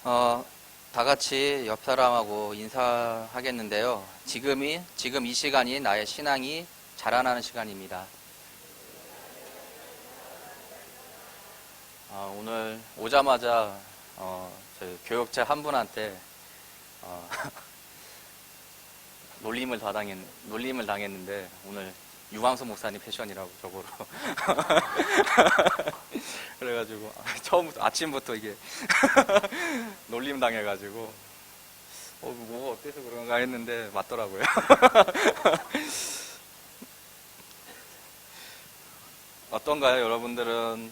어, 다 같이 옆 사람하고 인사하겠는데요. 지금 이 시간이 나의 신앙이 자라나는 시간입니다. 오늘 오자마자 저희 교육자 한 분한테 어, 놀림을 당했는데 오늘 유광수 목사님 패션이라고 저거로 그래가지고 처음부터 아침부터 이게 놀림 당해가지고 뭐가 어때서 그런가 했는데 맞더라고요. 어떤가요, 여러분들은?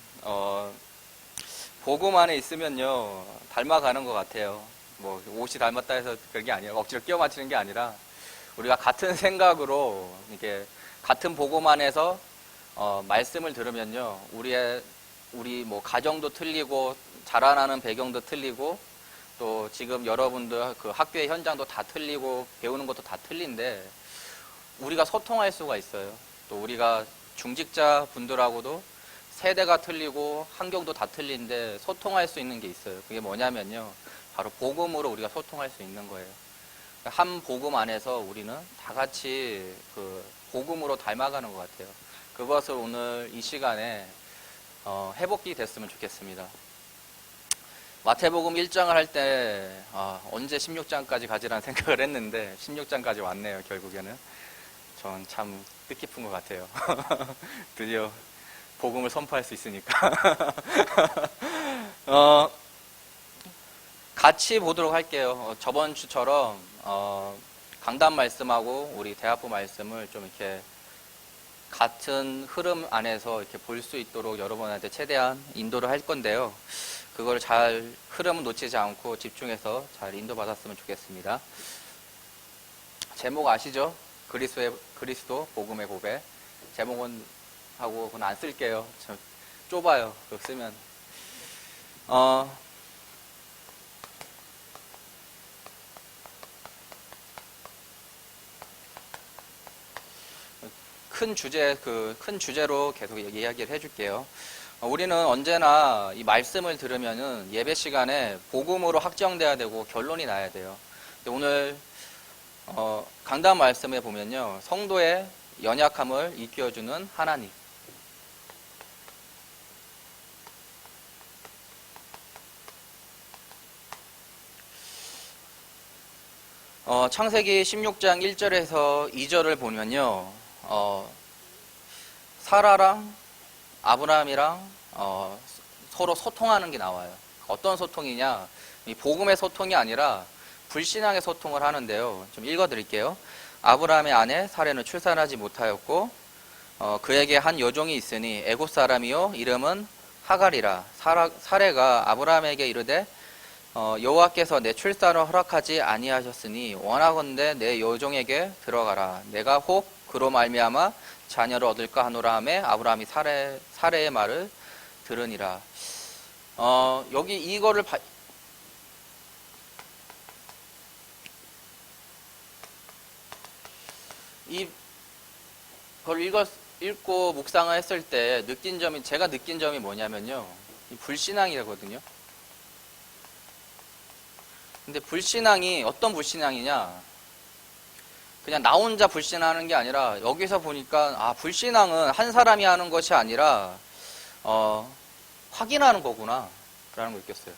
복음 안에 있으면요 닮아가는 것 같아요. 뭐 옷이 닮았다 해서 그런 게 아니라 억지로 끼워 맞추는 게 아니라 우리가 같은 생각으로 이게 같은 복음 안에서 말씀을 들으면요 우리 뭐 가정도 틀리고 자라나는 배경도 틀리고 또 지금 여러분들 그 학교의 현장도 다 틀리고 배우는 것도 다 틀린데 우리가 소통할 수가 있어요. 또 우리가 중직자 분들하고도 세대가 틀리고 환경도 다 틀린데 소통할 수 있는 게 있어요. 그게 뭐냐면요 바로 복음으로 우리가 소통할 수 있는 거예요. 한 복음 안에서 우리는 다 같이 그 복음으로 닮아가는 것 같아요. 그것을 오늘 이 시간에 회복이 됐으면 좋겠습니다. 마태복음 1장을 할 때 언제 16장까지 가지라는 생각을 했는데 16장까지 왔네요. 결국에는 전 참 뜻깊은 것 같아요. 드디어 복음을 선포할 수 있으니까 같이 보도록 할게요. 저번 주처럼 강단 말씀하고 우리 대학부 말씀을 좀 이렇게 같은 흐름 안에서 이렇게 볼 수 있도록 여러분한테 최대한 인도를 할 건데요. 그걸 잘 흐름을 놓치지 않고 집중해서 잘 인도받았으면 좋겠습니다. 제목 아시죠? 그리스도 복음의 고백. 제목은 하고 그건 안 쓸게요. 좀 좁아요. 그거 쓰면 큰 주제로 계속 이야기를 해줄게요. 우리는 언제나 이 말씀을 들으면은 예배 시간에 복음으로 확정돼야 되고 결론이 나야 돼요. 근데 오늘 강단 말씀에 보면요 성도의 연약함을 일깨워주는 하나님. 창세기 16장 1절에서 2절을 보면요 사라랑 아브라함이랑 서로 소통하는 게 나와요. 어떤 소통이냐? 이 복음의 소통이 아니라 불신앙의 소통을 하는데요. 좀 읽어드릴게요. 아브라함의 아내 사레는 출산하지 못하였고 그에게 한 여종이 있으니 애굽 사람이요 이름은 하갈이라. 사레가 아브라함에게 이르되 여호와께서 내 출산을 허락하지 아니하셨으니 원하건대 내 여종에게 들어가라. 내가 혹 그로 말미암아 자녀를 얻을까 하노라 하매 아브라함이 사레의 말을 들으니라. 여기 이거를 이걸 읽고 묵상을 했을 때 제가 느낀 점이 뭐냐면요 이 불신앙이거든요. 근데 불신앙이 어떤 불신앙이냐? 그냥 나 혼자 불신하는 게 아니라 여기서 보니까 불신앙은 한 사람이 하는 것이 아니라 확인하는 거구나 라는 걸 느꼈어요.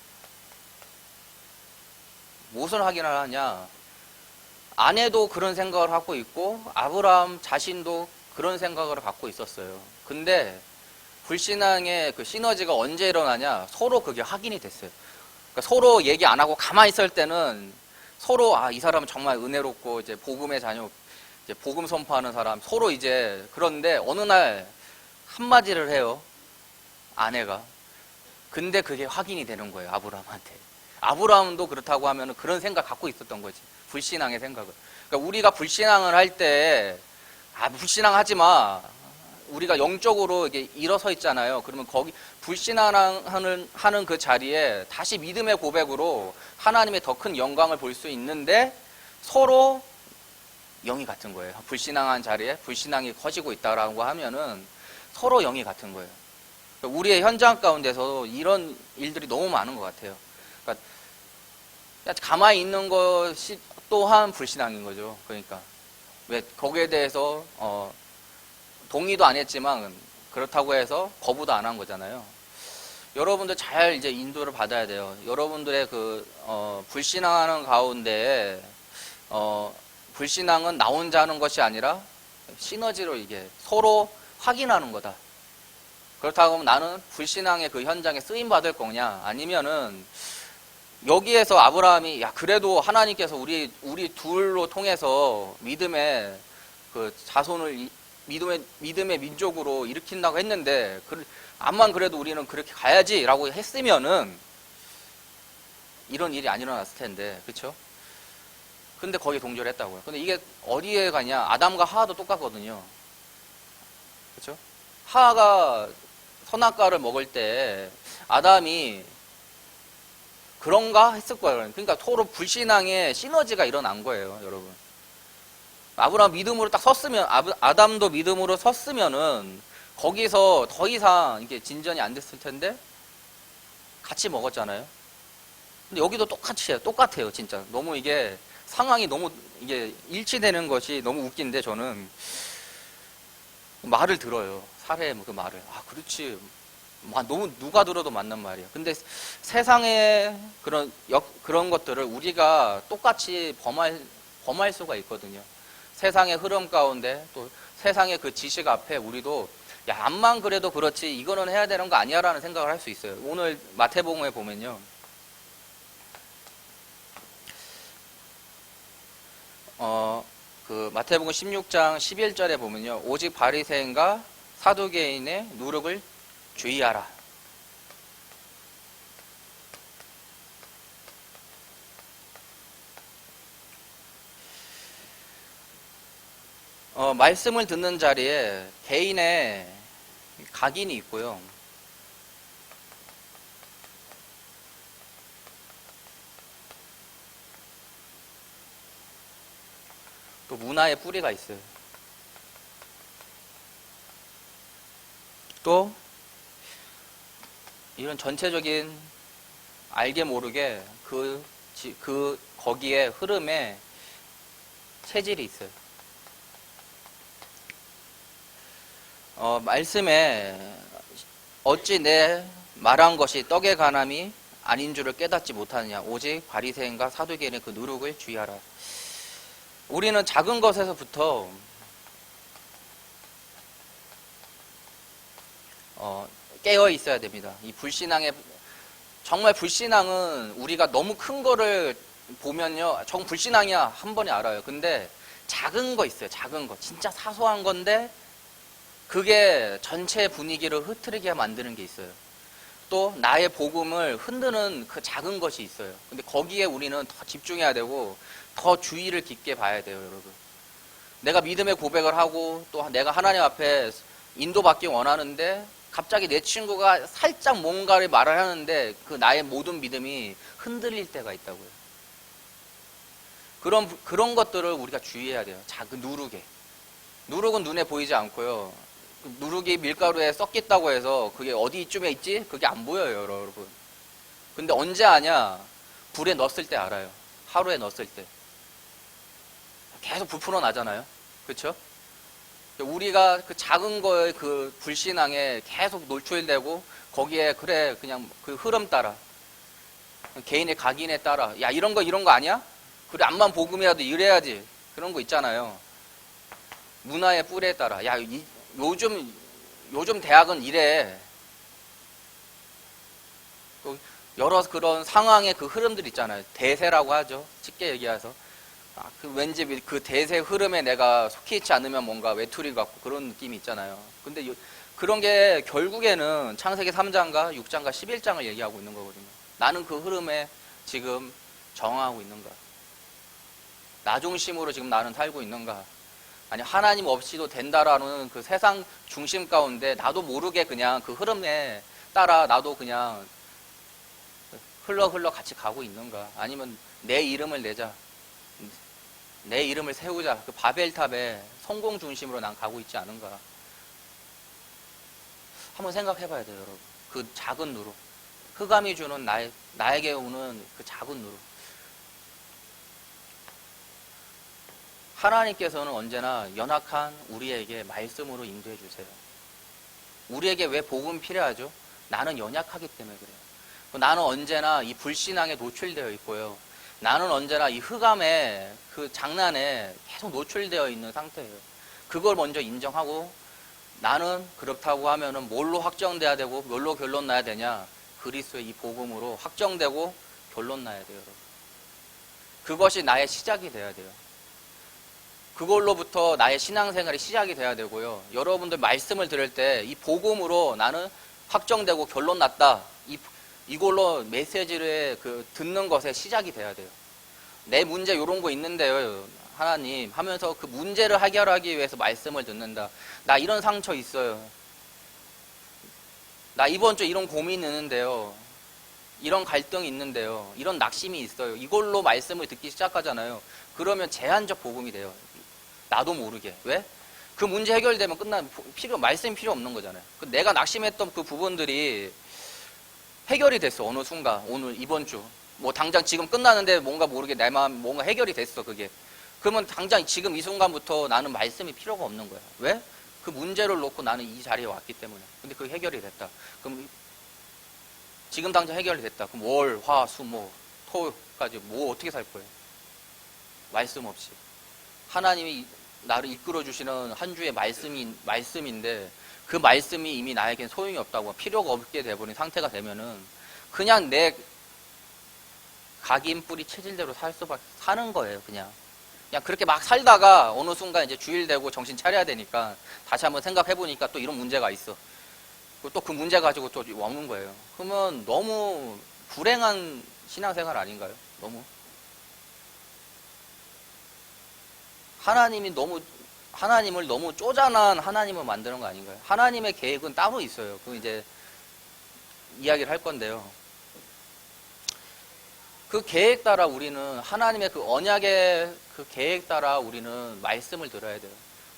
무엇을 확인을 하냐? 아내도 그런 생각을 하고 있고 아브라함 자신도 그런 생각을 갖고 있었어요. 근데 불신앙의 그 시너지가 언제 일어나냐? 서로 그게 확인이 됐어요. 그러니까 서로 얘기 안 하고 가만히 있을 때는 서로 이 사람은 정말 은혜롭고 이제 복음의 자녀, 이제 복음 선포하는 사람 서로 이제 그런데 어느 날 한마디를 해요. 아내가. 근데 그게 확인이 되는 거예요. 아브라함한테. 아브라함도 그렇다고 하면 그런 생각 갖고 있었던 거지. 불신앙의 생각을. 그러니까 우리가 불신앙을 할 때 불신앙하지 마. 우리가 영적으로 이게 일어서 있잖아요. 그러면 거기 불신앙하는 그 자리에 다시 믿음의 고백으로 하나님의 더 큰 영광을 볼 수 있는데 서로 영이 같은 거예요. 불신앙한 자리에 불신앙이 커지고 있다라고 하면은 서로 영이 같은 거예요. 우리의 현장 가운데서 이런 일들이 너무 많은 것 같아요. 그러니까 가만히 있는 것이 또한 불신앙인 거죠. 그러니까 왜 거기에 대해서 동의도 안 했지만 그렇다고 해서 거부도 안 한 거잖아요. 여러분들 잘 이제 인도를 받아야 돼요. 여러분들의 불신앙하는 가운데 불신앙은 나 혼자 하는 것이 아니라 시너지로 이게 서로 확인하는 거다. 그렇다고 하면 나는 불신앙의 그 현장에 쓰임 받을 거냐, 아니면은 여기에서 아브라함이 야 그래도 하나님께서 우리 둘로 통해서 믿음의 그 자손을 믿음의 민족으로 일으킨다고 했는데 암만 그래도 우리는 그렇게 가야지라고 했으면은 이런 일이 안 일어났을 텐데, 그렇죠? 근데 거기에 동조를 했다고요. 근데 이게 어디에 가냐? 아담과 하와도 똑같거든요. 그렇죠? 하와가 선악과를 먹을 때 아담이 그런가 했을 거예요. 그러니까 서로 불신앙의 시너지가 일어난 거예요, 여러분. 아브라함 믿음으로 딱 섰으면, 아담도 믿음으로 섰으면은 거기서 더 이상 이게 진전이 안 됐을 텐데 같이 먹었잖아요. 근데 여기도 똑같아요, 진짜. 너무 이게 상황이 너무 이게 일치되는 것이 너무 웃긴데 저는 말을 들어요. 사례의 그 말을. 아, 그렇지. 너무 누가 들어도 맞는 말이야. 근데 세상의 그런 것들을 우리가 똑같이 범할 수가 있거든요. 세상의 흐름 가운데 또 세상의 그 지식 앞에 우리도 야, 암만 그래도 그렇지 이거는 해야 되는 거 아니야 라는 생각을 할 수 있어요. 오늘 마태복음에 보면요. 그 마태복음 16장 11절에 보면요. 오직 바리새인과 사두개인의 누룩을 주의하라. 말씀을 듣는 자리에 개인의 각인이 있고요. 또 문화의 뿌리가 있어요. 또 이런 전체적인 알게 모르게 거기에 흐름에 체질이 있어요. 말씀에 어찌 내 말한 것이 떡의 간함이 아닌 줄을 깨닫지 못하느냐. 오직 바리새인과 사두개인의 그 누룩을 주의하라. 우리는 작은 것에서부터 깨어 있어야 됩니다. 이 정말 불신앙은 우리가 너무 큰 거를 보면요, 불신앙이야 한 번에 알아요. 근데 작은 거 있어요. 작은 거, 진짜 사소한 건데 그게 전체 분위기를 흐트리게 만드는 게 있어요. 또 나의 복음을 흔드는 그 작은 것이 있어요. 근데 거기에 우리는 더 집중해야 되고 더 주의를 깊게 봐야 돼요, 여러분. 내가 믿음의 고백을 하고 또 내가 하나님 앞에 인도받기 원하는데 갑자기 내 친구가 살짝 뭔가를 말을 하는데 그 나의 모든 믿음이 흔들릴 때가 있다고요. 그런 것들을 우리가 주의해야 돼요. 작은 누룩에. 누룩은 눈에 보이지 않고요. 누룩이 밀가루에 섞였다고 해서 그게 어디쯤에 있지? 그게 안 보여요, 여러분. 근데 언제 아냐? 불에 넣었을 때 알아요. 하루에 넣었을 때. 계속 부풀어 나잖아요. 그렇죠? 우리가 그 작은 거에 그 불신앙에 계속 노출되고 거기에 그래 그냥 그 흐름 따라 개인의 각인에 따라 야 이런 거 아니야? 그래 암만 복음이라도 이래야지 그런 거 있잖아요. 문화의 뿌리에 따라 야 요즘 대학은 이래. 여러 그런 상황의 그 흐름들 있잖아요. 대세라고 하죠. 쉽게 얘기해서. 왠지 그 대세 흐름에 내가 속해 있지 않으면 뭔가 외톨이 같고 그런 느낌이 있잖아요. 근데 그런 게 결국에는 창세기 3장과 6장과 11장을 얘기하고 있는 거거든요. 나는 그 흐름에 지금 정하고 있는가? 나 중심으로 지금 나는 살고 있는가? 아니 하나님 없이도 된다라는 그 세상 중심 가운데 나도 모르게 그냥 그 흐름에 따라 나도 그냥 흘러 같이 가고 있는가? 아니면 내 이름을 내자. 내 이름을 세우자. 그 바벨탑에 성공 중심으로 난 가고 있지 않은가. 한번 생각해 봐야 돼요, 여러분. 그 작은 누룩. 흑암이 주는 나에게 오는 그 작은 누룩. 하나님께서는 언제나 연약한 우리에게 말씀으로 인도해 주세요. 우리에게 왜 복음이 필요하죠? 나는 연약하기 때문에 그래요. 나는 언제나 이 불신앙에 노출되어 있고요. 나는 언제나 이 흑암의 그 장난에 계속 노출되어 있는 상태예요. 그걸 먼저 인정하고 나는 그렇다고 하면은 뭘로 확정돼야 되고 뭘로 결론 나야 되냐? 그리스도의 이 복음으로 확정되고 결론 나야 돼요. 여러분. 그것이 나의 시작이 돼야 돼요. 그걸로부터 나의 신앙생활이 시작이 돼야 되고요. 여러분들 말씀을 들을 때 이 복음으로 나는 확정되고 결론 났다. 이걸로 메시지를 듣는 것의 시작이 돼야 돼요. 내 문제 이런 거 있는데요. 하나님 하면서 그 문제를 해결하기 위해서 말씀을 듣는다. 나 이런 상처 있어요. 나 이번 주에 이런 고민이 있는데요. 이런 갈등이 있는데요. 이런 낙심이 있어요. 이걸로 말씀을 듣기 시작하잖아요. 그러면 제한적 복음이 돼요. 나도 모르게. 왜? 그 문제 해결되면 말씀이 필요 없는 거잖아요. 내가 낙심했던 그 부분들이 해결이 됐어. 어느 순간. 오늘, 이번 주. 뭐 당장 지금 끝나는데 뭔가 모르게 내 마음 뭔가 해결이 됐어. 그게. 그러면 당장 지금 이 순간부터 나는 말씀이 필요가 없는 거야. 왜? 그 문제를 놓고 나는 이 자리에 왔기 때문에. 근데 그게 해결이 됐다. 그럼 지금 당장 해결이 됐다. 그럼 월, 화, 수, 토까지 어떻게 살 거예요? 말씀 없이. 하나님이 나를 이끌어 주시는 한 주의 말씀인데 그 말씀이 이미 나에겐 소용이 없다고 필요가 없게 돼버린 상태가 되면은 그냥 내 각인 뿌리 체질대로 사는 거예요. 그냥 그렇게 막 살다가 어느 순간 이제 주일 되고 정신 차려야 되니까 다시 한번 생각해 보니까 또 이런 문제가 있어. 또 그 문제 가지고 또 오는 거예요. 그러면 너무 불행한 신앙생활 아닌가요? 너무 하나님을 너무 쪼잔한 하나님을 만드는 거 아닌가요? 하나님의 계획은 따로 있어요. 그 이제 이야기를 할 건데요. 그 계획 따라 우리는 하나님의 그 언약의 그 계획 따라 우리는 말씀을 들어야 돼요.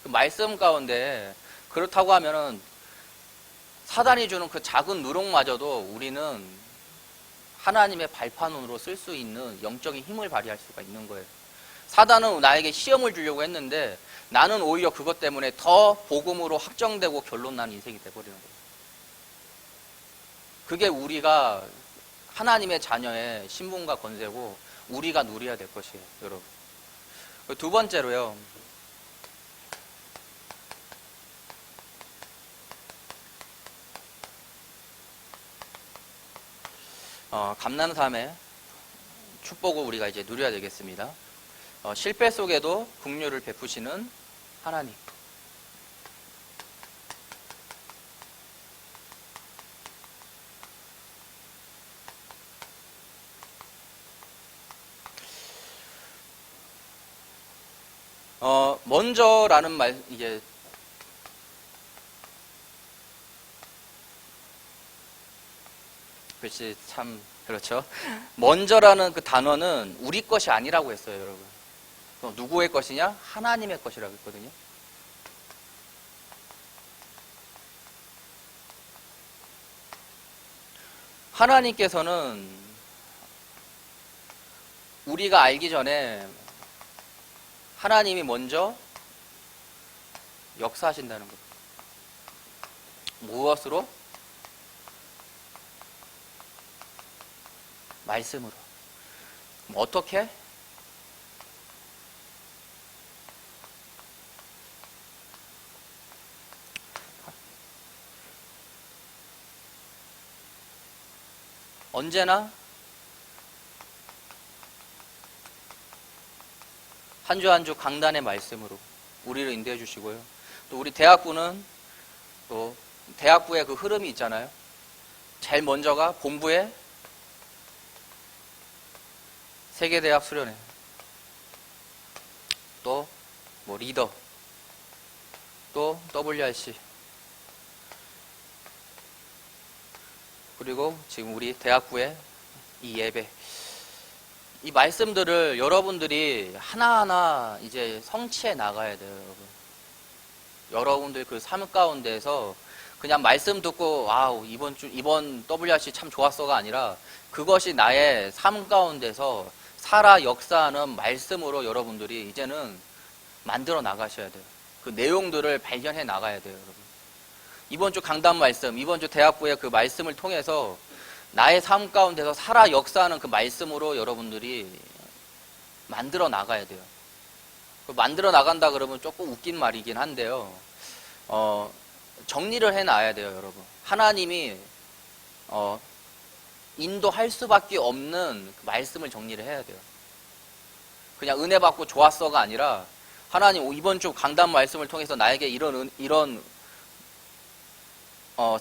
그 말씀 가운데 그렇다고 하면은 사단이 주는 그 작은 누룩마저도 우리는 하나님의 발판으로 쓸 수 있는 영적인 힘을 발휘할 수가 있는 거예요. 사단은 나에게 시험을 주려고 했는데 나는 오히려 그것 때문에 더 복음으로 확정되고 결론 난 인생이 돼버리는 거예요. 그게 우리가 하나님의 자녀의 신분과 권세고 우리가 누려야 될 것이에요, 여러분. 두 번째로요. 감난삼의 축복을 우리가 이제 누려야 되겠습니다. 실패 속에도 긍휼을 베푸시는 하나님. 먼저라는 말, 이게, 글씨 참, 그렇죠. 먼저라는 그 단어는 우리 것이 아니라고 했어요, 여러분. 누구의 것이냐? 하나님의 것이라고 했거든요. 하나님께서는 우리가 알기 전에 하나님이 먼저 역사하신다는 것. 무엇으로? 말씀으로. 어떻게? 언제나 한 주 한 주 강단의 말씀으로 우리를 인도해 주시고요. 또 우리 대학부는 또 대학부의 그 흐름이 있잖아요. 제일 먼저가 본부의 세계대학 수련회, 또 뭐 리더, 또 WRC, 그리고 지금 우리 대학부의 이 예배, 이 말씀들을 여러분들이 하나하나 이제 성취해 나가야 돼요, 여러분. 여러분들 그 삶 가운데에서 그냥 말씀 듣고 와우 이번 WRC 참 좋았어가 아니라 그것이 나의 삶 가운데서 살아 역사하는 말씀으로 여러분들이 이제는 만들어 나가셔야 돼요. 그 내용들을 발견해 나가야 돼요, 여러분. 이번 주 강단 말씀, 이번 주 대학부의 그 말씀을 통해서 나의 삶 가운데서 살아 역사하는 그 말씀으로 여러분들이 만들어 나가야 돼요. 만들어 나간다 그러면 조금 웃긴 말이긴 한데요. 정리를 해놔야 돼요, 여러분. 하나님이 인도할 수밖에 없는 그 말씀을 정리를 해야 돼요. 그냥 은혜 받고 좋았어가 아니라 하나님 이번 주 강단 말씀을 통해서 나에게 이런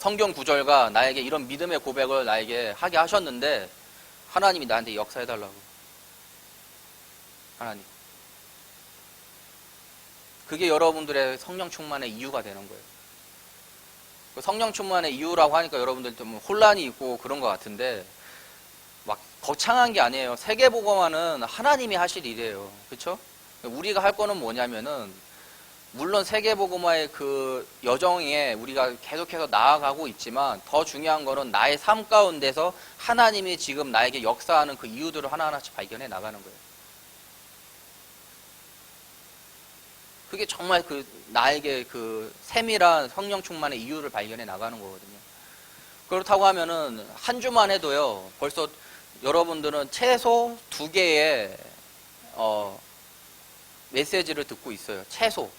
성경 구절과 나에게 이런 믿음의 고백을 나에게 하게 하셨는데 하나님이 나한테 역사해달라고. 하나님. 그게 여러분들의 성령 충만의 이유가 되는 거예요. 성령 충만의 이유라고 하니까 여러분들 좀 혼란이 있고 그런 것 같은데 막 거창한 게 아니에요. 세계복음화는 하나님이 하실 일이에요. 그렇죠? 우리가 할 거는 뭐냐면은 물론 세계복음화의 그 여정에 우리가 계속해서 나아가고 있지만 더 중요한 거는 나의 삶 가운데서 하나님이 지금 나에게 역사하는 그 이유들을 하나하나씩 발견해 나가는 거예요. 그게 정말 그 나에게 그 세밀한 성령 충만의 이유를 발견해 나가는 거거든요. 그렇다고 하면은 한 주만 해도요, 벌써 여러분들은 최소 2개의 메시지를 듣고 있어요. 최소.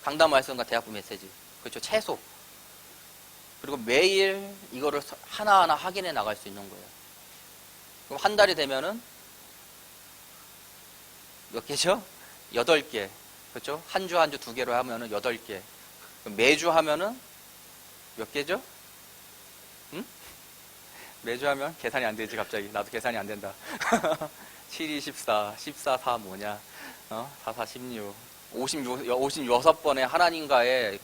강단 말씀과 대학부 메시지. 그렇죠. 최소. 그리고 매일 이거를 하나하나 확인해 나갈 수 있는 거예요. 그럼 한 달이 되면은 몇 개죠? 8개. 그렇죠? 한 주 2개로 하면은 8개. 매주 하면은 몇 개죠? 응? 매주 하면 계산이 안 되지, 갑자기. 나도 계산이 안 된다. 7, 2, 14. 14, 4 뭐냐? 4, 4, 16. 56번의 하나님과의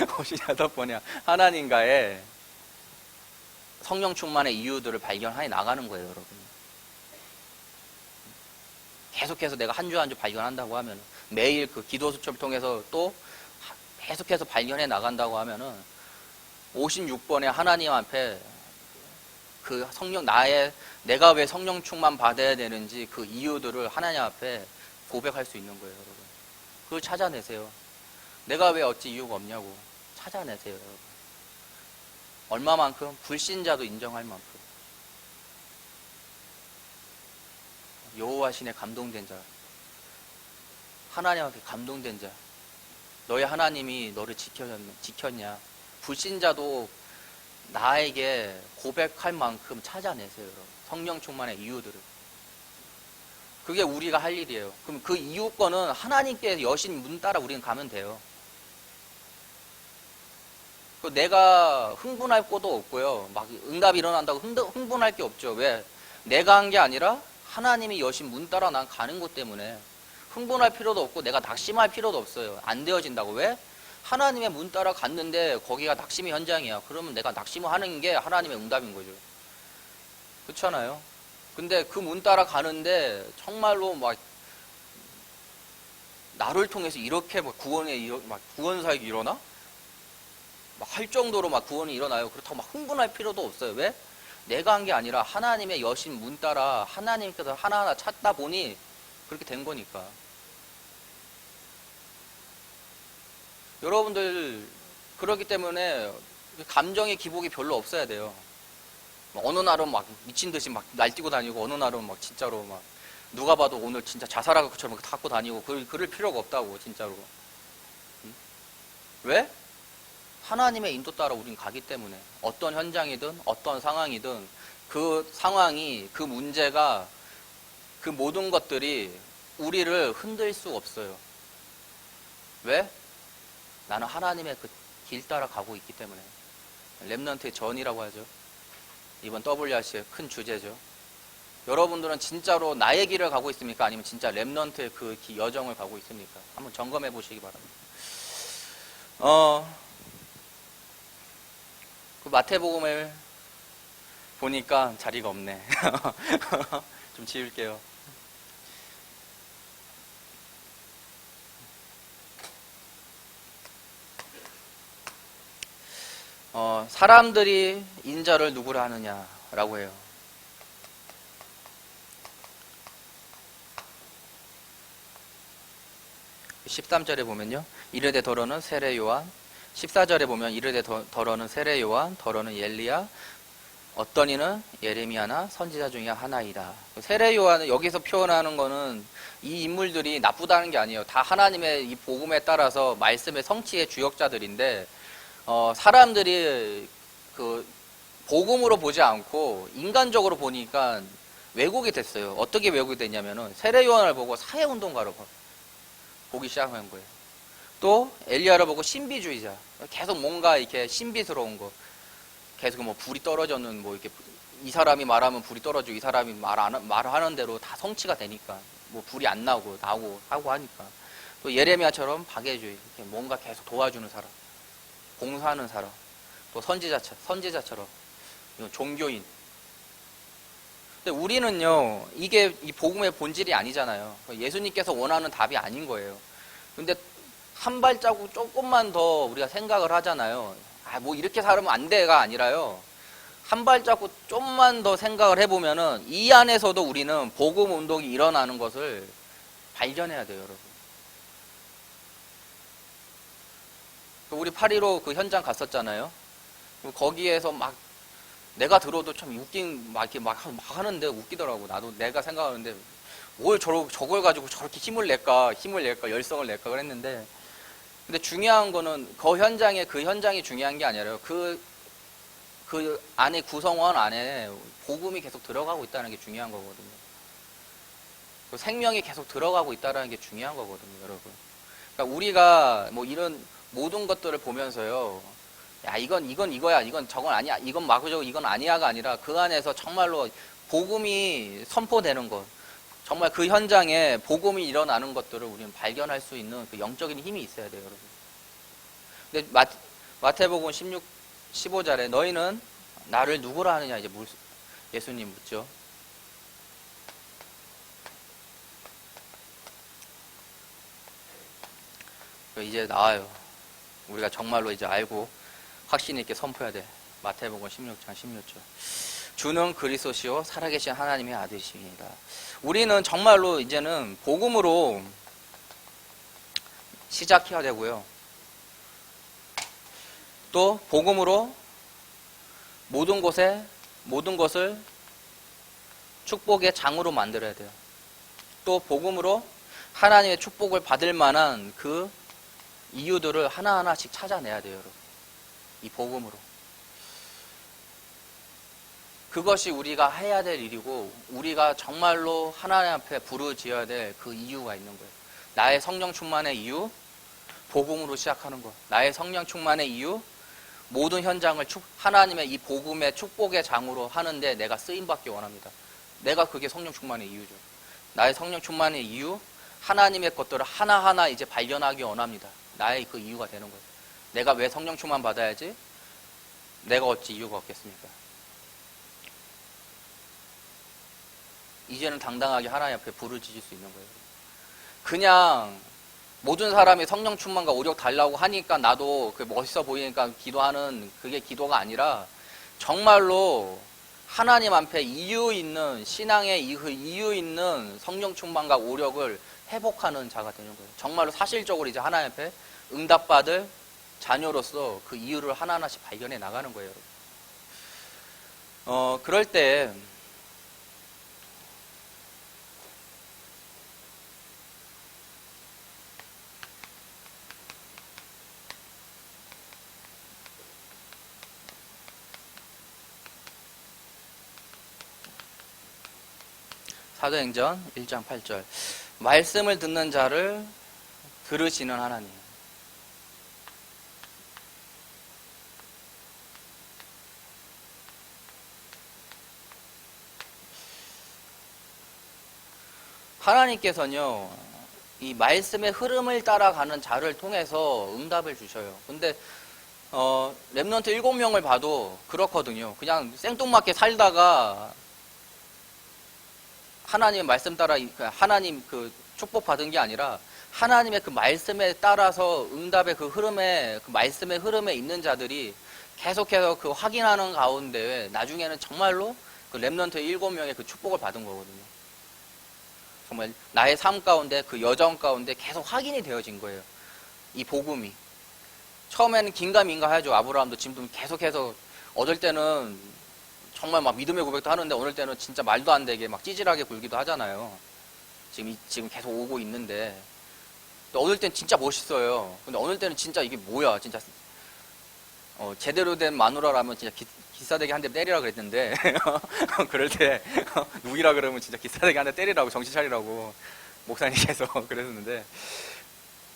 56번의 하나님과의 성령 충만의 이유들을 발견해 나가는 거예요, 여러분. 계속해서 내가 한 주 한 주 발견한다고 하면, 매일 그 기도 수첩을 통해서 또 계속해서 발견해 나간다고 하면은 56번의 하나님 앞에 그 성령, 내가 왜 성령 충만 받아야 되는지 그 이유들을 하나님 앞에 고백할 수 있는 거예요, 여러분. 그걸 찾아내세요. 내가 왜 어찌 이유가 없냐고 찾아내세요, 여러분. 얼마만큼? 불신자도 인정할 만큼. 여호와 신에 감동된 자, 하나님 앞에 감동된 자, 너의 하나님이 너를 지켰냐? 불신자도 나에게 고백할 만큼 찾아내세요, 여러분. 성령 충만의 이유들을. 그게 우리가 할 일이에요. 그럼 그 이유권은 하나님께 여신 문 따라 우리는 가면 돼요. 내가 흥분할 것도 없고요. 막 응답이 일어난다고 흥분할 게 없죠. 왜? 내가 한 게 아니라 하나님이 여신 문 따라 난 가는 것 때문에 흥분할 필요도 없고 내가 낙심할 필요도 없어요. 안 되어진다고. 왜? 하나님의 문 따라 갔는데 거기가 낙심의 현장이야. 그러면 내가 낙심을 하는 게 하나님의 응답인 거죠. 그렇잖아요. 근데 그 문 따라 가는데 정말로 막 나를 통해서 이렇게 막 구원 사역이 일어나? 막 할 정도로 막 구원이 일어나요. 그렇다고 막 흥분할 필요도 없어요. 왜? 내가 한 게 아니라 하나님의 여신 문 따라 하나님께서 하나하나 찾다 보니 그렇게 된 거니까. 여러분들 그렇기 때문에 감정의 기복이 별로 없어야 돼요. 어느 날은 막 미친 듯이 막 날뛰고 다니고 어느 날은 막 진짜로 막 누가 봐도 오늘 진짜 자살할 것처럼 갖고 다니고 그럴 필요가 없다고, 진짜로. 응? 왜? 하나님의 인도 따라 우린 가기 때문에 어떤 현장이든 어떤 상황이든 그 상황이, 그 문제가, 그 모든 것들이 우리를 흔들 수 없어요. 왜? 나는 하나님의 그 길 따라 가고 있기 때문에. 렘넌트의 전이라고 하죠. 이번 WRC의 큰 주제죠. 여러분들은 진짜로 나의 길을 가고 있습니까? 아니면 진짜 렘넌트의 그 여정을 가고 있습니까? 한번 점검해 보시기 바랍니다. 그 마태복음을 보니까 자리가 없네. 좀 지울게요. 사람들이 인자를 누구라 하느냐라고 해요. 13절에 보면요. 이르되 더러는 세례 요한. 14절에 보면 이르되 더러는 세례 요한, 더러는 엘리야, 어떤 이는 예레미야나 선지자 중에 하나이다. 세례 요한은 여기서 표현하는 거는 이 인물들이 나쁘다는 게 아니에요. 다 하나님의 이 복음에 따라서 말씀의 성취의 주역자들인데, 사람들이 그 복음으로 보지 않고 인간적으로 보니까 왜곡이 됐어요. 어떻게 왜곡이 됐냐면은 세례 요한을 보고 사회운동가로 보기 시작한 거예요. 또 엘리야를 보고 신비주의자. 계속 뭔가 이렇게 신비스러운 거. 계속 뭐 불이 떨어졌는 뭐 이렇게 이 사람이 말하면 불이 떨어지고 이 사람이 말하는 대로 다 성취가 되니까 뭐 불이 안 나오고 하고 하니까. 또 예레미야처럼 박애주의. 이렇게 뭔가 계속 도와주는 사람. 봉사하는 사람. 또 선지자처럼 종교인. 근데 우리는요, 이게 이 복음의 본질이 아니잖아요. 예수님께서 원하는 답이 아닌 거예요. 근데 한 발자국 조금만 더 우리가 생각을 하잖아요. 뭐 이렇게 살면 안 돼가 아니라요. 한 발자국 좀만 더 생각을 해보면은 이 안에서도 우리는 복음 운동이 일어나는 것을 발견해야 돼요, 여러분. 우리 8.15 그 현장 갔었잖아요. 거기에서 막 내가 들어도 참 이렇게 막 하는데 웃기더라고. 나도 내가 생각하는데 뭘 저걸 가지고 저렇게 힘을 낼까, 열성을 낼까 그랬는데, 근데 중요한 거는 그 현장이 중요한 게 아니라요. 그 안에 구성원 안에 복음이 계속 들어가고 있다는 게 중요한 거거든요. 그 생명이 계속 들어가고 있다는 게 중요한 거거든요, 여러분. 그러니까 우리가 뭐 이런 모든 것들을 보면서요, 야, 이건 이거야, 이건 저건 아니야, 이건 마구저고 이건 아니야가 아니라 그 안에서 정말로 복음이 선포되는 것, 정말 그 현장에 복음이 일어나는 것들을 우리는 발견할 수 있는 그 영적인 힘이 있어야 돼요, 여러분. 근데 마태복음 15절에 너희는 나를 누구라 하느냐 이제 예수님 묻죠. 이제 나와요. 우리가 정말로 이제 알고 확신 있게 선포해야 돼. 마태복음 16장 16절. 주는 그리스도시요 살아계신 하나님의 아들이십니다. 우리는 정말로 이제는 복음으로 시작해야 되고요. 또 복음으로 모든 것을 축복의 장으로 만들어야 돼요. 또 복음으로 하나님의 축복을 받을 만한 그 이유들을 하나하나씩 찾아내야 돼요, 여러분. 이 복음으로. 그것이 우리가 해야 될 일이고 우리가 정말로 하나님 앞에 부르짖어야 될 그 이유가 있는 거예요. 나의 성령 충만의 이유, 복음으로 시작하는 것. 나의 성령 충만의 이유, 모든 현장을 하나님의 이 복음의 축복의 장으로 하는데 내가 쓰임받기 원합니다. 내가 그게 성령 충만의 이유죠. 나의 성령 충만의 이유, 하나님의 것들을 하나하나 이제 발견하기 원합니다. 나의 그 이유가 되는 거예요. 내가 왜 성령 충만 받아야지? 내가 어찌 이유가 없겠습니까? 이제는 당당하게 하나님 앞에 부르짖을 수 있는 거예요. 그냥 모든 사람이 성령 충만과 오력 달라고 하니까 나도 그 멋있어 보이니까 기도하는 그게 기도가 아니라 정말로 하나님 앞에 이유 있는 신앙의 이유 있는 성령 충만과 오력을 회복하는 자가 되는 거예요. 정말로 사실적으로 이제 하나님 앞에 응답받을 자녀로서 그 이유를 하나하나씩 발견해 나가는 거예요, 여러분. 그럴 때 사도행전 1장 8절 말씀을 듣는 자를 들으시는 하나님. 하나님께서는요, 이 말씀의 흐름을 따라가는 자를 통해서 응답을 주셔요. 근데 렘넌트 7명을 봐도 그렇거든요. 그냥 생뚱맞게 살다가 하나님의 말씀 따라 하나님 그 축복 받은 게 아니라 하나님의 그 말씀에 따라서 응답의 그 흐름에, 그 말씀의 흐름에 있는 자들이 계속해서 그 확인하는 가운데 나중에는 정말로 그 렘넌트 7명의 그 축복을 받은 거거든요. 정말 나의 삶 가운데 그 여정 가운데 계속 확인이 되어진 거예요. 이 복음이. 처음에는 긴가민가 하죠. 아브라함도 지금도 계속해서 어떨 때는 정말 막 믿음의 고백도 하는데 어느 때는 진짜 말도 안 되게 막 찌질하게 굴기도 하잖아요. 지금 계속 오고 있는데 또 어느 때는 진짜 멋있어요. 근데 어느 때는 진짜 이게 뭐야 진짜 제대로 된 마누라라면 진짜 기싸대기 한 대 때리라 그랬는데 그럴 때 누이라 그러면 진짜 기싸대기 한 대 때리라고 정신 차리라고 목사님께서 그랬었는데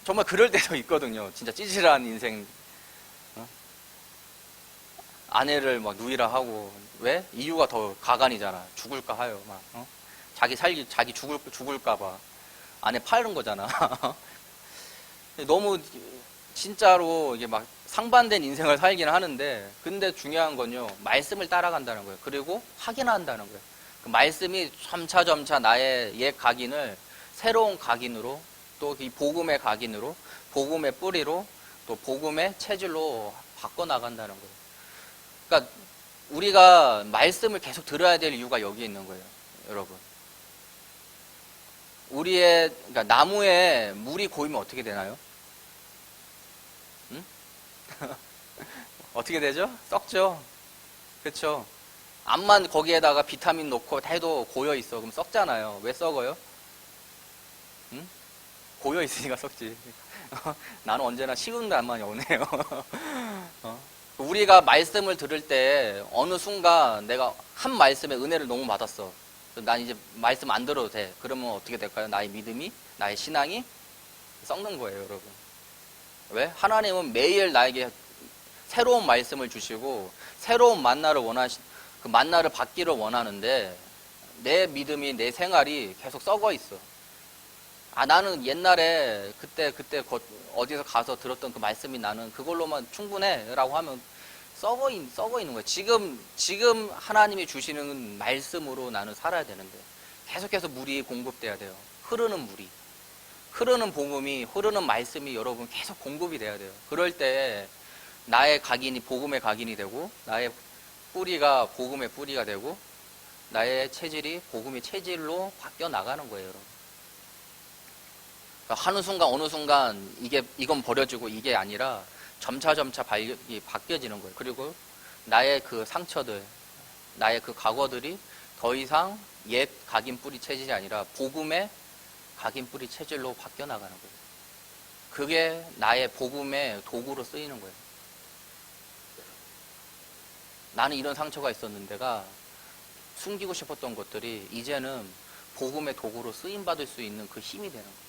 정말 그럴 때도 있거든요. 진짜 찌질한 인생 아내를 막 누이라 하고 왜? 이유가 더 가관이잖아. 죽을까 하여 막 자기 죽을까 봐 아내 파는 거잖아. 너무 진짜로 이게 막 상반된 인생을 살긴 하는데 근데 중요한 건요 말씀을 따라간다는 거예요. 그리고 확인한다는 거예요. 그 말씀이 점차 나의 옛 각인을 새로운 각인으로 또 이 복음의 각인으로 복음의 뿌리로 또 복음의 체질로 바꿔나간다는 거예요. 그러니까 우리가 말씀을 계속 들어야 될 이유가 여기 있는 거예요. 여러분 그러니까 나무에 물이 고이면 어떻게 되나요? 응? 어떻게 되죠? 썩죠. 그렇죠. 암만 거기에다가 비타민 넣고 해도 고여 있어. 그럼 썩잖아요. 왜 썩어요? 응? 고여 있으니까 썩지. 나는 언제나 식은 날만 오네요. 우리가 말씀을 들을 때 어느 순간 내가 한 말씀에 은혜를 너무 받았어. 난 이제 말씀 안 들어도 돼. 그러면 어떻게 될까요? 나의 믿음이, 나의 신앙이 썩는 거예요, 여러분. 왜? 하나님은 매일 나에게 새로운 말씀을 주시고 새로운 그 만나를 받기를 원하는데 내 믿음이 내 생활이 계속 썩어 있어. 나는 옛날에 그때 어디서 가서 들었던 그 말씀이 나는 그걸로만 충분해라고 하면 썩어 있는 거예요. 지금 하나님이 주시는 말씀으로 나는 살아야 되는데 계속해서 물이 공급돼야 돼요. 흐르는 복음이 흐르는 말씀이 여러분 계속 공급이 돼야 돼요. 그럴 때 나의 각인이 복음의 각인이 되고 나의 뿌리가 복음의 뿌리가 되고 나의 체질이 복음의 체질로 바뀌어 나가는 거예요, 여러분. 어느 순간 이건 버려지고 이게 아니라 점차 바뀌어지는 거예요. 그리고 나의 그 상처들, 나의 그 과거들이 더 이상 옛 각인 뿌리 체질이 아니라 복음의 각인 뿌리 체질로 바뀌어 나가는 거예요. 그게 나의 복음의 도구로 쓰이는 거예요. 나는 이런 상처가 있었는데가 숨기고 싶었던 것들이 이제는 복음의 도구로 쓰임받을 수 있는 그 힘이 되는 거예요.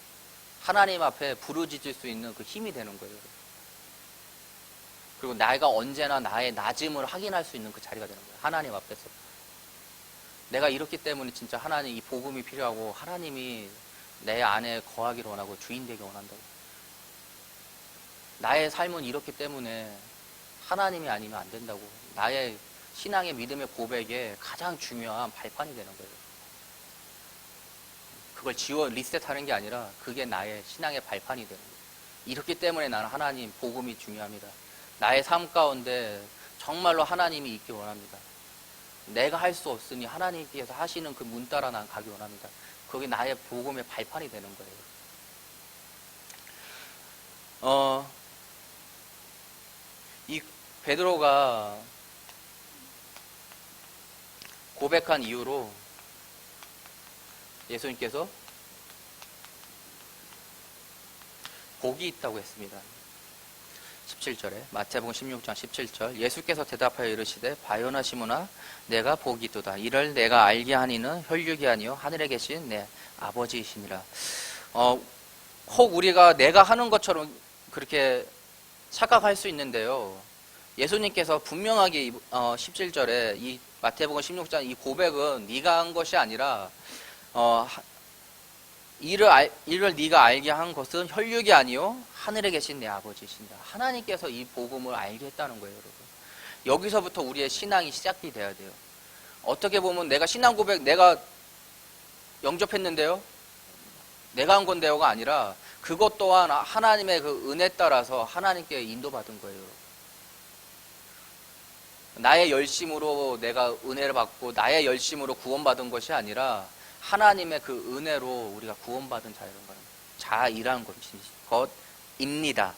하나님 앞에 부르짖을 수 있는 그 힘이 되는 거예요. 그리고 내가 언제나 나의 낮음을 확인할 수 있는 그 자리가 되는 거예요. 하나님 앞에서. 내가 이렇기 때문에 진짜 하나님 이 복음이 필요하고 하나님이 내 안에 거하기를 원하고 주인 되기 원한다고. 나의 삶은 이렇기 때문에 하나님이 아니면 안 된다고. 나의 신앙의 믿음의 고백에 가장 중요한 발판이 되는 거예요. 그걸 리셋하는 게 아니라 그게 나의 신앙의 발판이 되는 거예요. 이렇기 때문에 나는 하나님 복음이 중요합니다. 나의 삶 가운데 정말로 하나님이 있기 원합니다. 내가 할 수 없으니 하나님께서 하시는 그 문 따라 난 가기 원합니다. 그게 나의 복음의 발판이 되는 거예요. 이 베드로가 고백한 이유로 예수님께서 복이 있다고 했습니다. 17절에 마태복음 16장 17절 예수께서 대답하여 이르시되 바요나 시므나 내가 복이 있도다. 이를 내가 알게 하니는 혈육이 아니요 하늘에 계신 내 아버지이시니라. 혹 우리가 내가 하는 것처럼 그렇게 착각할 수 있는데요. 예수님께서 분명하게 17절에 이 마태복음 16장 이 고백은 네가 한 것이 아니라 이를 네가 알게 한 것은 혈육이 아니요 하늘에 계신 내 아버지이신다. 하나님께서 이 복음을 알게 했다는 거예요, 여러분. 여기서부터 우리의 신앙이 시작이 돼야 돼요. 어떻게 보면 내가 신앙 고백 내가 영접했는데요, 내가 한 건데요가 아니라 그것 또한 하나님의 그 은혜 따라서 하나님께 인도받은 거예요. 나의 열심으로 내가 은혜를 받고 나의 열심으로 구원받은 것이 아니라 하나님의 그 은혜로 우리가 구원받은 자이라는 것입니다.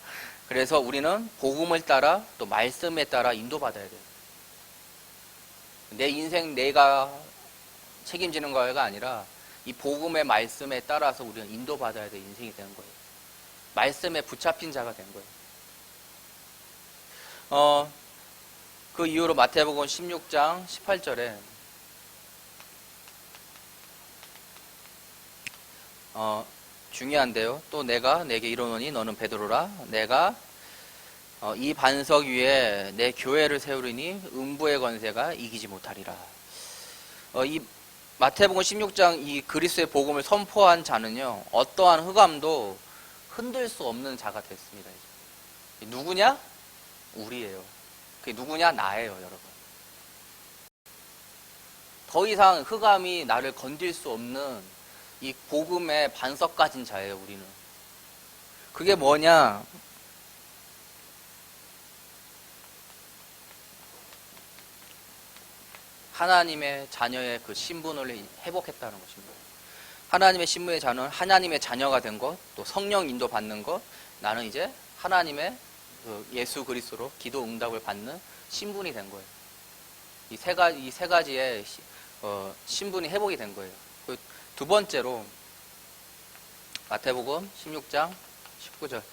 그래서 우리는 복음을 따라 또 말씀에 따라 인도받아야 돼요. 내 인생 내가 책임지는 거가 아니라 이 복음의 말씀에 따라서 우리는 인도받아야 될 인생이 되는 거예요. 말씀에 붙잡힌 자가 된 거예요. 그 이후로 마태복음 16장 18절에 중요한데요. 또 내가 내게 이르노니 너는 베드로라. 내가 이 반석 위에 내 교회를 세우리니 음부의 권세가 이기지 못하리라. 이 마태복음 16장 이 그리스도의 복음을 선포한 자는요, 어떠한 흑암도 흔들 수 없는 자가 됐습니다. 누구냐? 우리예요. 그게 누구냐? 나예요, 여러분. 더 이상 흑암이 나를 건들 수 없는 이 복음의 반석 가진 자예요, 우리는. 그게 뭐냐? 하나님의 자녀의 그 신분을 회복했다는 것입니다. 하나님의 신분의 자녀는 하나님의 자녀가 된 것, 또 성령 인도 받는 것, 나는 이제 하나님의 그 예수 그리스도로 기도 응답을 받는 신분이 된 거예요. 이 세 가지의 신분이 회복이 된 거예요. 그 두 번째로 마태복음 16장 19절.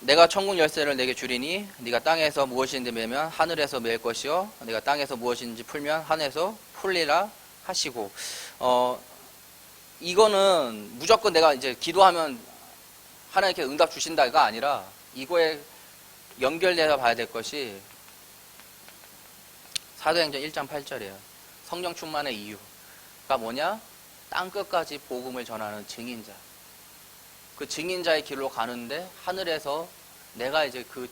내가 천국 열쇠를 내게 주리니 네가 땅에서 무엇인지 매면 하늘에서 맬 것이요 네가 땅에서 무엇인지 풀면 하늘에서 풀리라 하시고, 이거는 무조건 내가 이제 기도하면 하나님께 응답 주신다가 아니라 이거에 연결돼서 봐야 될 것이 사도행전 1장 8절이에요. 성령 충만의 이유가 뭐냐? 땅끝까지 복음을 전하는 증인자. 그 증인자의 길로 가는데 하늘에서 내가 이제 그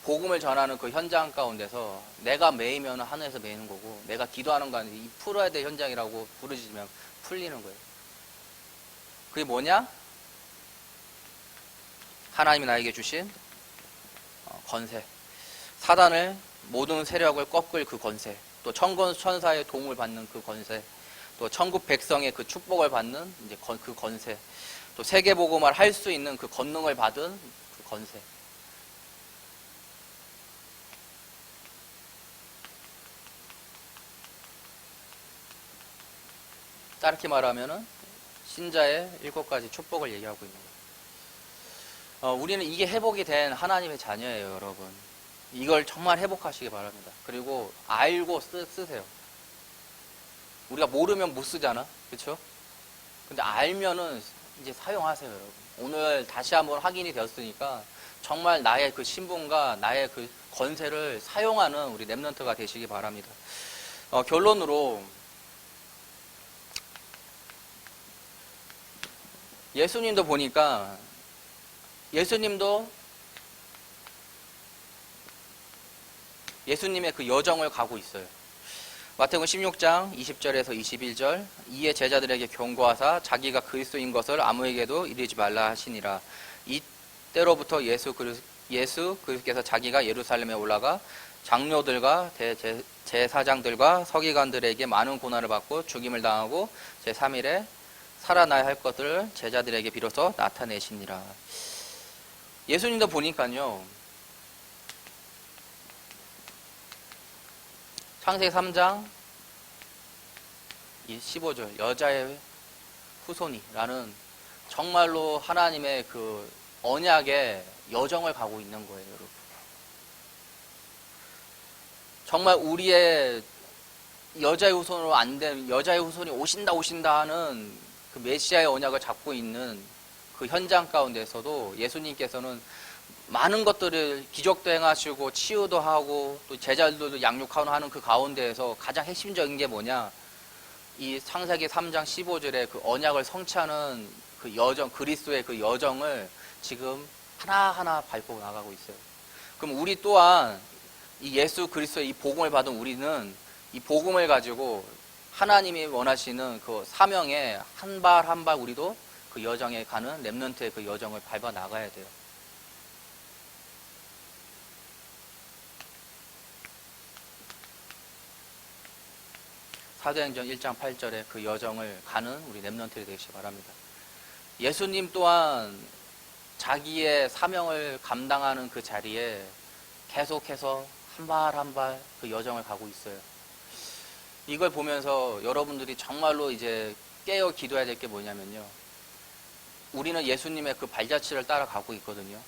복음을 전하는 그 현장 가운데서 내가 매이면 하늘에서 매이는 거고, 내가 기도하는 거 아니고 이 풀어야 될 현장이라고 부르짖으면 풀리는 거예요. 그게 뭐냐? 하나님이 나에게 주신 권세, 사단을 모든 세력을 꺾을 그 권세, 또 천사의 도움을 받는 그 권세, 또 천국 백성의 그 축복을 받는 이제 그 권세, 또 세계복음을 할 수 있는 그 권능을 받은 그 권세. 짧게 말하면은 신자의 7가지 축복을 얘기하고 있는 거예요. 우리는 이게 회복이 된 하나님의 자녀예요, 여러분. 이걸 정말 회복하시기 바랍니다. 그리고 알고 쓰세요. 우리가 모르면 못 쓰잖아, 그렇죠? 근데 알면은 이제 사용하세요, 여러분. 오늘 다시 한번 확인이 되었으니까 정말 나의 그 신분과 나의 그 권세를 사용하는 우리 렘넌트가 되시기 바랍니다. 결론으로 예수님도 보니까 예수님도 예수님의 그 여정을 가고 있어요. 마태복음 16장 20절에서 21절. 이에 제자들에게 경고하사 자기가 그리스도인 것을 아무에게도 이르지 말라 하시니라. 이때로부터 예수 그리스도께서 자기가 예루살렘에 올라가 장로들과 대제사장들과 서기관들에게 많은 고난을 받고 죽임을 당하고 제3일에 살아나야 할 것들을 제자들에게 비로소 나타내시니라. 예수님도 보니까요, 창세기 3장 15절 여자의 후손이라는 정말로 하나님의 그 언약의 여정을 가고 있는 거예요, 여러분. 정말 우리의 여자의 후손으로 안 된, 여자의 후손이 오신다 하는 그 메시아의 언약을 잡고 있는 그 현장 가운데서도 예수님께서는 많은 것들을 기적도 행하시고 치유도 하고 또 제자들도 양육하고 하는 그 가운데에서 가장 핵심적인 게 뭐냐? 이 창세기 3장 15절에 그 언약을 성취하는 그 여정, 그리스도의 그 여정을 지금 하나하나 밟고 나가고 있어요. 그럼 우리 또한 이 예수 그리스도의 이 복음을 받은 우리는 이 복음을 가지고 하나님이 원하시는 그 사명에 한 발 한 발 우리도 그 여정에 가는 렘넌트의 그 여정을 밟아 나가야 돼요. 사도행전 1장 8절에 그 여정을 가는 우리 렘넌트들이 되시기 바랍니다. 예수님 또한 자기의 사명을 감당하는 그 자리에 계속해서 한 발 한 발 그 여정을 가고 있어요. 이걸 보면서 여러분들이 정말로 이제 깨어 기도해야 될 게 뭐냐면요. 우리는 예수님의 그 발자취를 따라가고 있거든요.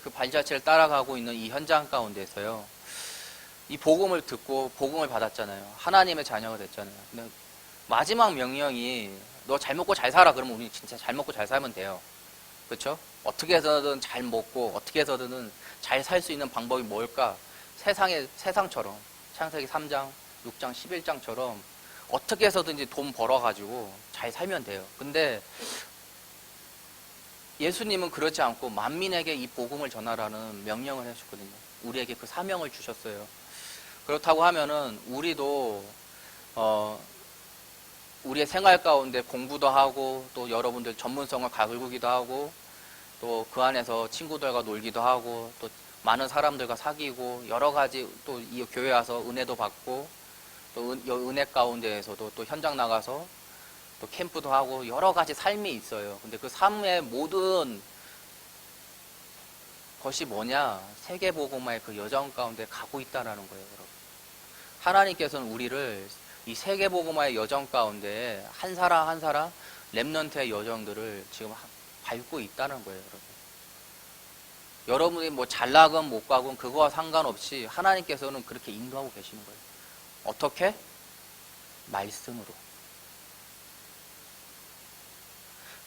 그 발자취를 따라가고 있는 이 현장 가운데서요. 이 복음을 듣고 복음을 받았잖아요. 하나님의 자녀가 됐잖아요. 근데 마지막 명령이 너 잘 먹고 잘 살아. 그러면 우리 진짜 잘 먹고 잘 살면 돼요. 그렇죠? 어떻게 해서든 잘 먹고 어떻게 해서든 잘 살 수 있는 방법이 뭘까? 세상처럼 창세기 3장, 6장, 11장처럼 어떻게 해서든지 돈 벌어가지고 잘 살면 돼요. 근데 예수님은 그렇지 않고 만민에게 이 복음을 전하라는 명령을 해주셨거든요. 우리에게 그 사명을 주셨어요. 그렇다고 하면은 우리도 우리의 생활 가운데 공부도 하고 또 여러분들 전문성을 가글구기도 하고 또 그 안에서 친구들과 놀기도 하고 또 많은 사람들과 사귀고 여러 가지 또 이 교회 와서 은혜도 받고 또 은혜 가운데에서도 또 현장 나가서 또 캠프도 하고 여러 가지 삶이 있어요. 근데 그 삶의 모든 것이 뭐냐? 세계복음화의 그 여정 가운데 가고 있다라는 거예요, 여러분. 하나님께서는 우리를 이 세계복음화의 여정 가운데 한 사람 한 사람 렘넌트의 여정들을 지금 밟고 있다는 거예요, 여러분. 여러분이 뭐 잘 나건 못 가건 그거와 상관없이 하나님께서는 그렇게 인도하고 계시는 거예요. 어떻게? 말씀으로.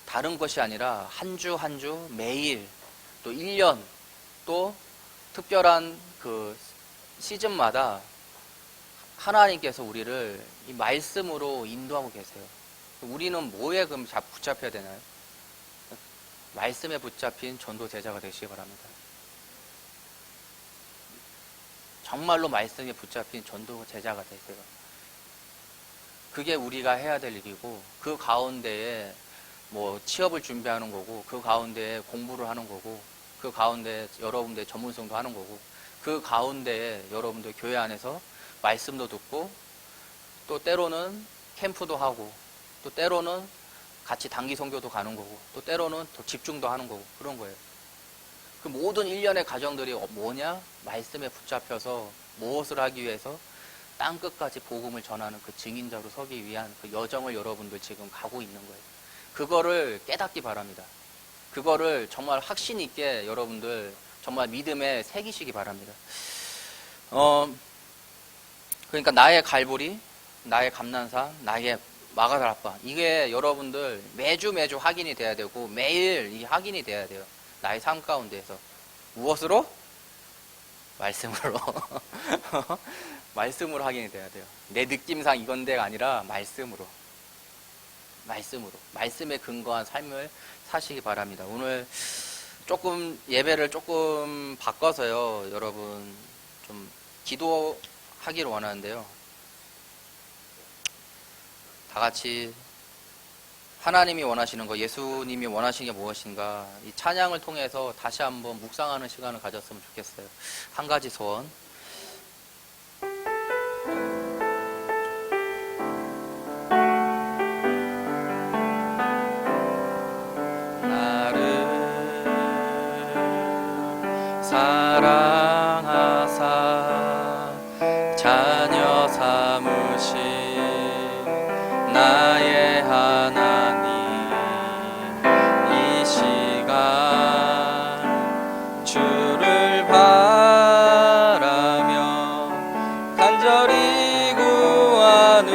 다른 것이 아니라 한 주 한 주 매일 또 1년 또 특별한 그 시즌마다 하나님께서 우리를 이 말씀으로 인도하고 계세요. 우리는 뭐에 그럼 붙잡혀야 되나요? 말씀에 붙잡힌 전도 제자가 되시기 바랍니다. 정말로 말씀에 붙잡힌 전도 제자가 되세요. 그게 우리가 해야 될 일이고 그 가운데에 뭐 취업을 준비하는 거고 그 가운데에 공부를 하는 거고 그 가운데 여러분들의 전문성도 하는 거고 그 가운데에 여러분들 교회 안에서 말씀도 듣고 또 때로는 캠프도 하고 또 때로는 같이 단기 선교도 가는 거고 또 때로는 더 집중도 하는 거고 그런 거예요. 그 모든 일련의 과정들이 뭐냐? 말씀에 붙잡혀서 무엇을 하기 위해서 땅끝까지 복음을 전하는 그 증인자로 서기 위한 그 여정을 여러분들 지금 가고 있는 거예요. 그거를 깨닫기 바랍니다. 그거를 정말 확신 있게 여러분들 정말 믿음에 새기시기 바랍니다. 그러니까 나의 갈보리, 나의 감난산, 나의 마가다라파 이게 여러분들 매주 확인이 돼야 되고 매일 이 확인이 돼야 돼요. 나의 삶 가운데에서 무엇으로? 말씀으로 말씀으로 확인이 돼야 돼요. 내 느낌상 이건데가 아니라 말씀으로 말씀에 근거한 삶을 사시기 바랍니다. 오늘 조금 예배를 조금 바꿔서요 여러분 좀 기도하기를 원하는데요. 다 같이 하나님이 원하시는 거, 예수님이 원하시는 게 무엇인가 이 찬양을 통해서 다시 한번 묵상하는 시간을 가졌으면 좋겠어요. 한 가지 소원. 나를 사랑하사 자녀 삼으신 나의 하나님 이 시간 주를 바라며 간절히 구하는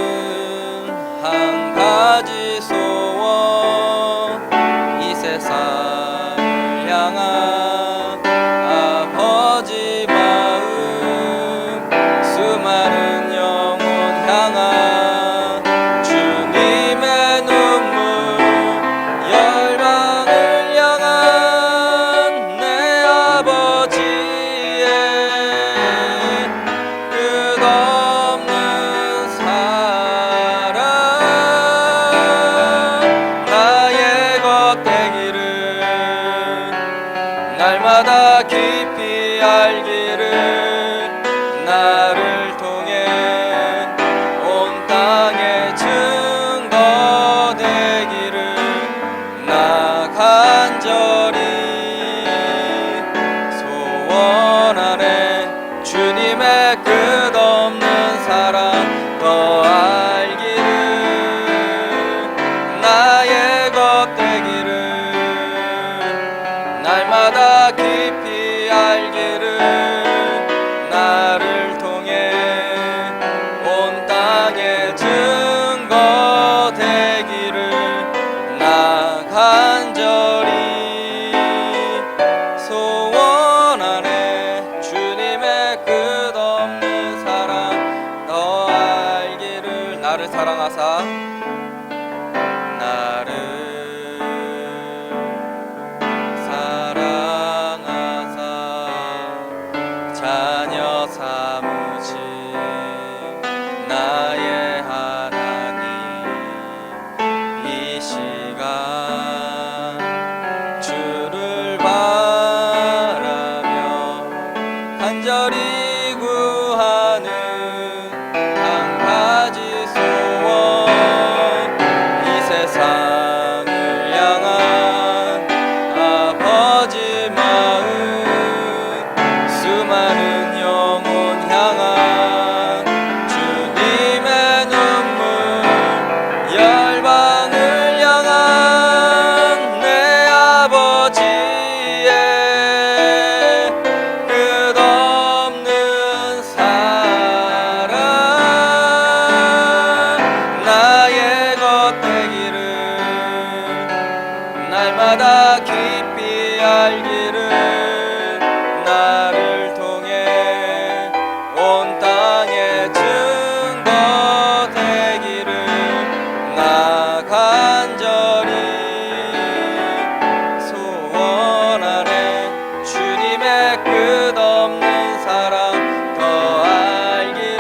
한 가지 소원 이 세상을 향한 아버지 마음 수많은 영혼 향한 날마다 깊이 알기를 나를 통해 온 땅에 주님의 끝없는 사랑 더 알기를, 나의 것 되기를, 날마다 깊이 알기를, 나를 통해 온 땅에 증거 되기를, 나 간절히 소원하네. 주님의 끝없는 사랑 더 알기를, 나를 사랑하사 나를 사랑하사 자녀 삼으신 나의 하나님, 이 시간 주를 바라며 간절히 구하는 한 가지 소원, 이 세상을 향한 아버지 마음, 수많은 영혼 향한 주님의 눈물, 열방을 향한 내 아버지의 끝없는 사랑, 나의 것 되기를, 날마다 깊이 알기를, 나를 통해 온 땅에 증거 되기를, 나 간절히 소원하네. 주님의 끝없는 사랑 더 알기를,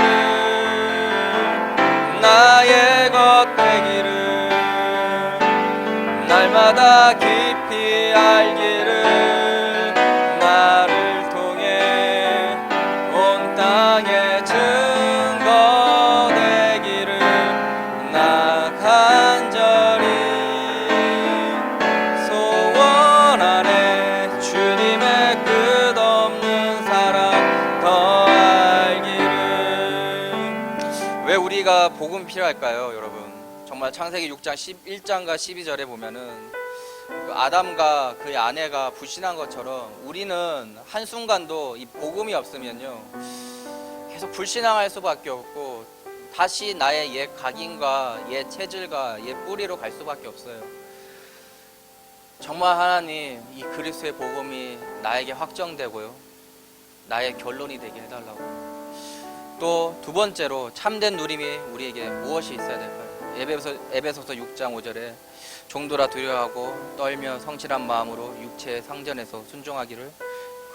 나의 것 되기를, 날마다 깊이 알기를, 나를 통해 온 땅에 증거 되기를, 나 간절히 소원하네. 주님의 끝없는 사랑 더 알기를. 왜 우리가 복음 필요할까요, 여러분? 정말 창세기 6장 11장과 12절에 보면은 그 아담과 그의 아내가 불신한 것처럼 우리는 한순간도 이 복음이 없으면요 계속 불신앙할 수밖에 없고, 다시 나의 옛 각인과 옛 체질과 옛 뿌리로 갈 수밖에 없어요. 정말 하나님, 이 그리스도의 복음이 나에게 확정되고요, 나의 결론이 되게 해달라고. 또 두 번째로 참된 누림이 우리에게 무엇이 있어야 될까요? 에베소서 6장 5절에 종도라 두려워하고 떨며 성실한 마음으로 육체의 상전에서 순종하기를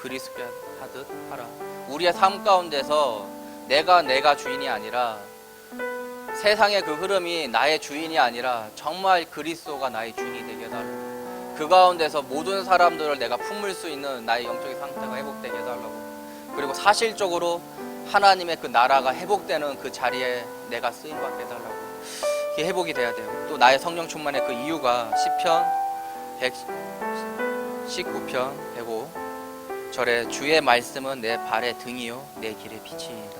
그리스도께 하듯 하라. 우리의 삶 가운데서 내가 주인이 아니라, 세상의 그 흐름이 나의 주인이 아니라 정말 그리스도가 나의 주인이 되게 해달라고. 그 가운데서 모든 사람들을 내가 품을 수 있는 나의 영적인 상태가 회복되게 해달라고. 그리고 사실적으로 하나님의 그 나라가 회복되는 그 자리에 내가 쓰임받게 해달라고. 이게 회복이 돼야 돼요. 또 나의 성령 충만의 그 이유가 시편 119편 105절에 주의 말씀은 내 발의 등이요 내 길의 빛이니이다.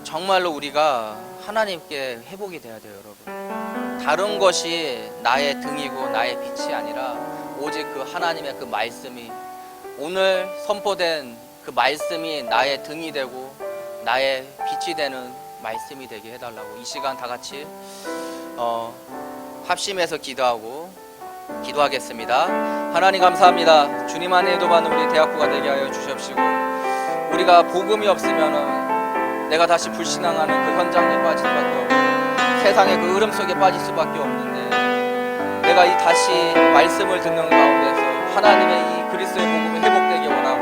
정말로 우리가 하나님께 회복이 돼야 돼요, 여러분. 다른 것이 나의 등이고 나의 빛이 아니라 오직 그 하나님의 그 말씀이, 오늘 선포된 그 말씀이 나의 등이 되고 나의 빛이 되는 말씀이 되게 해달라고. 이 시간 다 같이 합심해서 기도하겠습니다. 하나님 감사합니다. 주님 안에 도받는 우리 대학부가 되게 하여 주시옵시고, 우리가 복음이 없으면은 내가 다시 불신앙하는 그 현장에 빠질 수밖에 없고, 세상의 그 흐름 속에 빠질 수밖에 없는데, 내가 이 다시 말씀을 듣는 가운데서 하나님의 이 그리스도의 복음이 회복되기 원하고,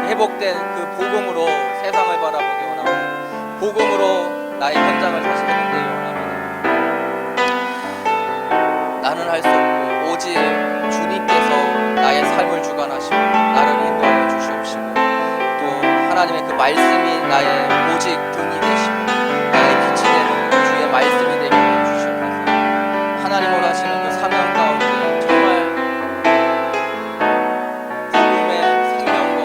회복된 그 복음으로 세상을 바라보기 원하고, 복음으로 나의 현장을 다시 회복되기 원합니다. 나는 할 수 없고 오직 주님께서 나의 삶을 주관하시고 나를 인도하여 주시옵시고, 또 하나님의 그 말씀이 나의 오직 등이 되시고 나의 빛이 되는 주의 말씀이 되게 하여 주시옵소서. 하나님 원하시는 그 사명 가운데 정말 복음의 생명과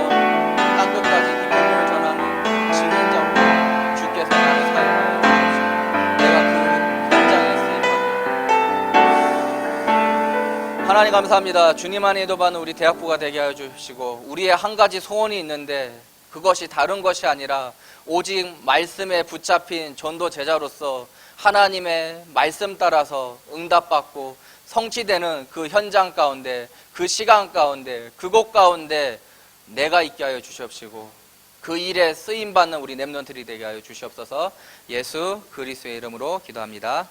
하나님 감사합니다. 주님 안에 도받는 우리 대학부가 되게 하여 주시고, 우리의 한 가지 소원이 있는데 그것이 다른 것이 아니라 오직 말씀에 붙잡힌 전도 제자로서 하나님의 말씀 따라서 응답받고 성취되는 그 현장 가운데, 그 시간 가운데, 그곳 가운데 내가 있게 하여 주시옵시고, 그 일에 쓰임받는 우리 렘넌트들이 되게 하여 주시옵소서. 예수 그리스도의 이름으로 기도합니다.